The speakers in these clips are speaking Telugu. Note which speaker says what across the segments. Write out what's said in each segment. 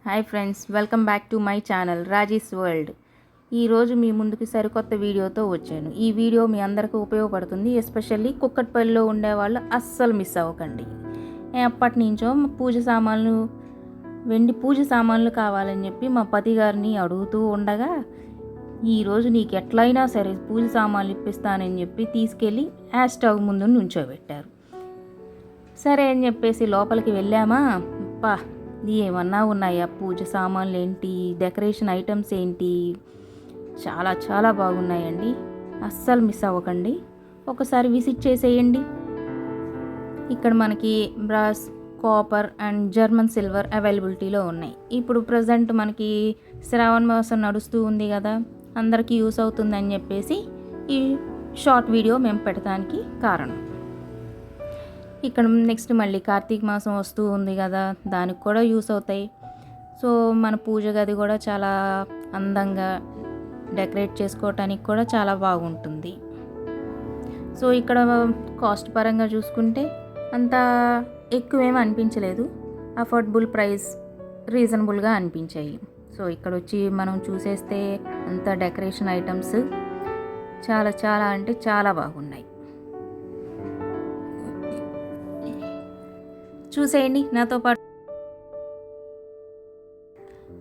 Speaker 1: Hi friends, welcome back to my channel Raji's world. ఈరోజు మీ ముందుకి సరికొత్త వీడియోతో వచ్చాను. ఈ వీడియో మీ అందరికీ ఉపయోగపడుతుంది. ఎస్పెషల్లీ కుక్కట్పల్లిలో ఉండేవాళ్ళు అస్సలు మిస్ అవ్వకండి. ఎప్పటి నుంచో పూజ సామాన్లు, వెండి పూజ సామాన్లు కావాలని చెప్పి మా పతి గారిని అడుగుతూ ఉండగా, ఈరోజు నీకు ఎట్లయినా సరే పూజ సామాన్లు ఇప్పిస్తానని చెప్పి తీసుకెళ్ళి గ్యాస్ స్టవ్ ముందు నుంచోబెట్టారు. సరే అని చెప్పేసి లోపలికి వెళ్ళామా, అప్పా ఏమన్నా ఉన్నాయా, పూజ సామాన్లు ఏంటి, డెకరేషన్ ఐటమ్స్ ఏంటి, చాలా చాలా బాగున్నాయండి. అస్సలు మిస్ అవ్వకండి, ఒకసారి విజిట్ చేసేయండి. ఇక్కడ మనకి brass, copper and German silver అవైలబిలిటీలో ఉన్నాయి. ఇప్పుడు ప్రజెంట్ మనకి శ్రావణ మాసం నడుస్తూ ఉంది కదా, అందరికీ యూస్ అవుతుందని చెప్పేసి ఈ షార్ట్ వీడియో మేము పెట్టడానికి కారణం. ఇక్కడ నెక్స్ట్ మళ్ళీ కార్తీక మాసం వస్తూ ఉంది కదా, దానికి కూడా యూస్ అవుతాయి. సో మన పూజ గది కూడా చాలా అందంగా డెకరేట్ చేసుకోవటానికి కూడా చాలా బాగుంటుంది. సో ఇక్కడ కాస్ట్ పరంగా చూసుకుంటే అంత ఎక్కువేమీ అనిపించలేదు, అఫోర్డబుల్ ప్రైస్, రీజనబుల్గా అనిపించాయి. సో ఇక్కడ వచ్చి మనం చూసేస్తే అంత డెకరేషన్ ఐటమ్స్ చాలా చాలా అంటే చాలా బాగున్నాయి. చూసేయండి నాతో పాటు.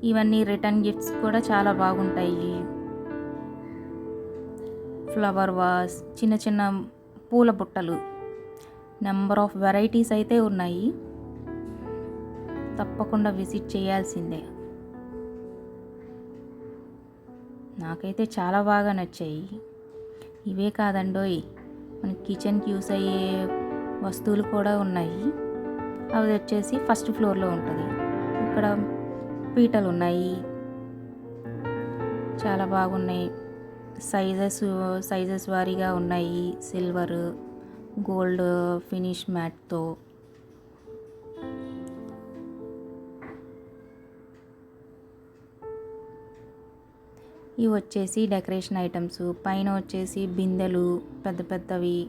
Speaker 1: ఇవన్నీ రిటర్న్ గిఫ్ట్స్ కూడా చాలా బాగుంటాయి. ఫ్లవర్ వాస్, చిన్న చిన్న పూల బుట్టలు, నెంబర్ ఆఫ్ వెరైటీస్ అయితే ఉన్నాయి. తప్పకుండా విజిట్ చేయాల్సిందే. నాకైతే చాలా బాగా నచ్చాయి. ఇవే కాదండోయ్, మన కిచెన్కి యూస్ అయ్యే వస్తువులు కూడా ఉన్నాయి. అవి వచ్చేసి ఫస్ట్ ఫ్లోర్లో ఉంటుంది. ఇక్కడ పీటలు ఉన్నాయి, చాలా బాగున్నాయి. సైజెస్ వారీగా ఉన్నాయి. సిల్వర్, గోల్డ్ ఫినిష్ మ్యాట్తో. ఇవి వచ్చేసి డెకరేషన్ ఐటమ్స్. పైన వచ్చేసి బిందెలు పెద్ద పెద్దవి.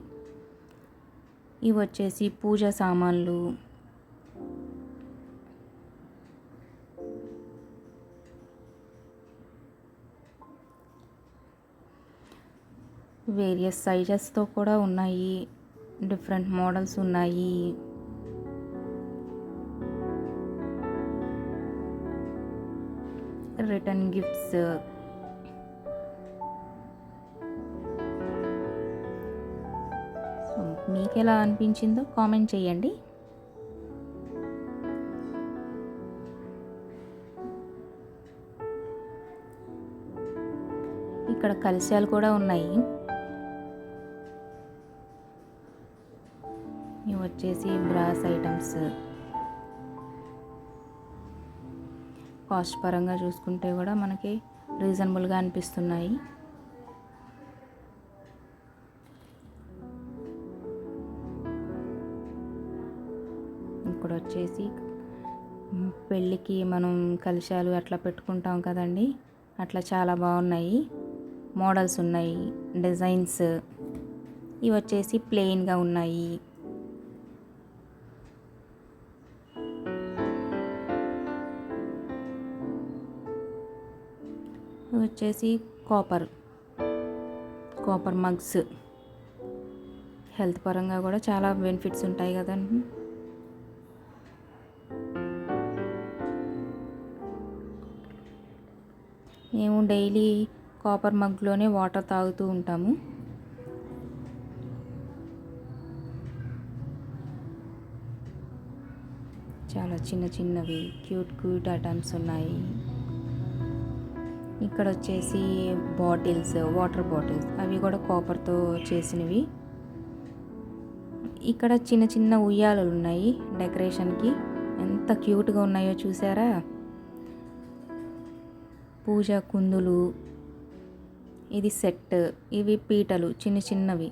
Speaker 1: ఇవి వచ్చేసి పూజ సామాన్లు. వేరియస్ సైజెస్తో కూడా ఉన్నాయి, డిఫరెంట్ మోడల్స్ ఉన్నాయి. Return gifts. సో మీకు ఎలా అనిపించిందో కామెంట్ చేయండి. ఇక్కడ కలశాలు కూడా ఉన్నాయి. ఇవి వచ్చేసి బ్రాస్ ఐటమ్స్. కాస్ట్ పరంగా చూసుకుంటే కూడా మనకి రీజనబుల్గా అనిపిస్తున్నాయి. ఇక్కడ వచ్చేసి పెళ్ళికి మనం కలశాలు అట్లా పెట్టుకుంటాం కదండి, అట్లా చాలా బాగున్నాయి. మోడల్స్ ఉన్నాయి, డిజైన్స్. ఇవి వచ్చేసి ప్లెయిన్గా ఉన్నాయి. వచ్చేసి కాపర్ మగ్స్. హెల్త్ పరంగా కూడా చాలా బెనిఫిట్స్ ఉంటాయి కదండి. మేము డైలీ కాపర్ మగ్లోనే వాటర్ తాగుతూ ఉంటాము. చాలా చిన్న చిన్నవి క్యూట్ ఐటమ్స్ ఉన్నాయి. ఇక్కడ వచ్చేసి బాటిల్స్, వాటర్ బాటిల్స్, అవి కూడా కాపర్తో చేసినవి. ఇక్కడ చిన్న చిన్న ఉయ్యాలలు ఉన్నాయి డెకరేషన్కి. ఎంత క్యూట్గా ఉన్నాయో చూసారా. పూజ కుందులు, ఇది సెట్. ఇవి పీటలు చిన్న చిన్నవి,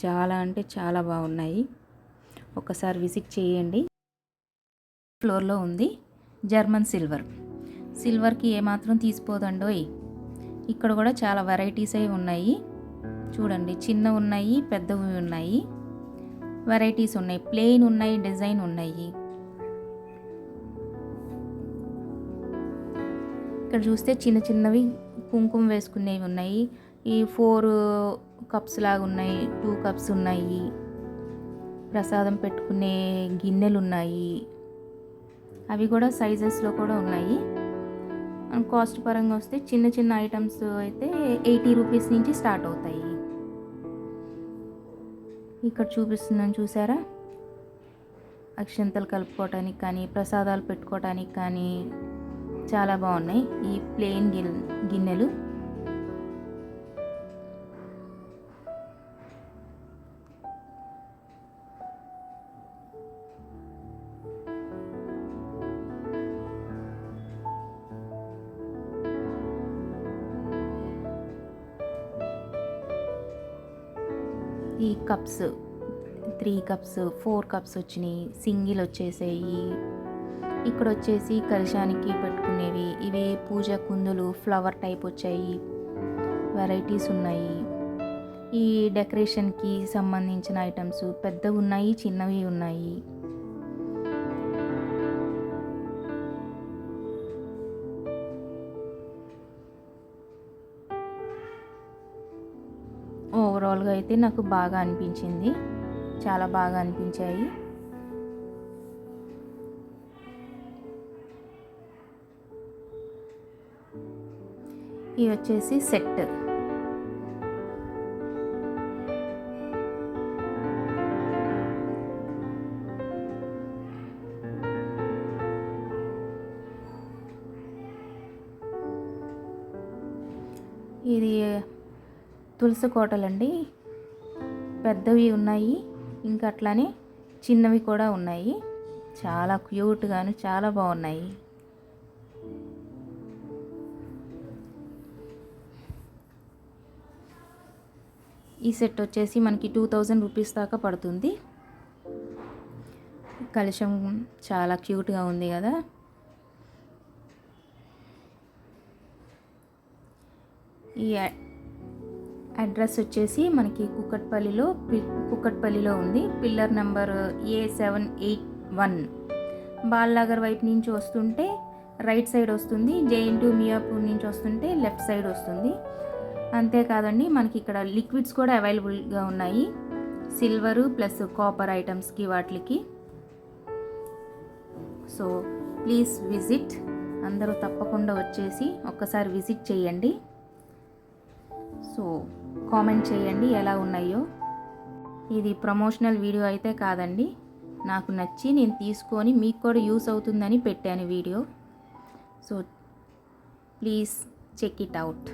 Speaker 1: చాలా అంటే చాలా బాగున్నాయి. ఒకసారి విజిట్ చేయండి. ఫ్లోర్లో ఉంది జర్మన్ సిల్వర్కి ఏమాత్రం తీసిపోదండోయ్. ఇక్కడ కూడా చాలా వెరైటీస్ అవి ఉన్నాయి చూడండి. చిన్న ఉన్నాయి, పెద్దవి ఉన్నాయి, వెరైటీస్ ఉన్నాయి. ప్లెయిన్ ఉన్నాయి, డిజైన్ ఉన్నాయి. ఇక్కడ చూస్తే చిన్న చిన్నవి కుంకుమ వేసుకునేవి ఉన్నాయి. ఈ 4 కప్స్ లాగా ఉన్నాయి, 2 కప్స్ ఉన్నాయి, ప్రసాదం పెట్టుకునే గిన్నెలు ఉన్నాయి. అవి కూడా సైజెస్లో కూడా ఉన్నాయి. కాస్ట్ పరంగా వస్తే చిన్న చిన్న ఐటమ్స్ అయితే 80 రూపీస్ నుంచి స్టార్ట్ అవుతాయి. ఇక్కడ చూపిస్తున్నాను చూసారా, అక్షంతలు కలుపుకోవటానికి కానీ ప్రసాదాలు పెట్టుకోవటానికి కానీ చాలా బాగున్నాయి ఈ ప్లెయిన్ గిన్నెలు. ఈ కప్స్ 3 కప్స్ 4 కప్స్ వచ్చినాయి, సింగిల్ వచ్చేసాయి. ఇక్కడ వచ్చేసి కలశానికి పెట్టుకునేవి, ఇవి పూజ కుందులు ఫ్లవర్ టైప్ వచ్చాయి, వెరైటీస్ ఉన్నాయి. ఈ డెకరేషన్కి సంబంధించిన ఐటమ్స్ పెద్దవి ఉన్నాయి, చిన్నవి ఉన్నాయి. ఓవరాల్గా అయితే నాకు బాగా అనిపించింది, చాలా బాగా అనిపించాయి. ఇవి వచ్చేసి సెట్. ఇది తులసి కోటలండి, పెద్దవి ఉన్నాయి, ఇంకా అట్లానే చిన్నవి కూడా ఉన్నాయి. చాలా క్యూట్గాను చాలా బాగున్నాయి. ఈ సెట్ వచ్చేసి మనకి 2000 రూపీస్ దాకా పడుతుంది. కలశం చాలా క్యూట్గా ఉంది కదా. ఈ అడ్రస్ వచ్చేసి మనకి కుక్కట్పల్లిలో ఉంది. Pillar number A781. బాల్నగర్ వైపు నుంచి వస్తుంటే రైట్ సైడ్ వస్తుంది, JN2 మియాపూర్ నుంచి వస్తుంటే లెఫ్ట్ సైడ్ వస్తుంది. అంతేకాదండి, మనకి ఇక్కడ లిక్విడ్స్ కూడా అవైలబుల్గా ఉన్నాయి, సిల్వరు ప్లస్ కాపర్ ఐటమ్స్కి వాటికి. సో ప్లీజ్ విజిట్, అందరూ తప్పకుండా వచ్చేసి ఒక్కసారి విజిట్ చేయండి. సో కామెంట్ చేయండి ఎలా ఉన్నాయో. ఇది ప్రమోషనల్ వీడియో అయితే కాదండి, నాకు నచ్చి నేను తీసుకొని మీకు కూడా యూస్ అవుతుందని పెట్టాను video. So please check it out.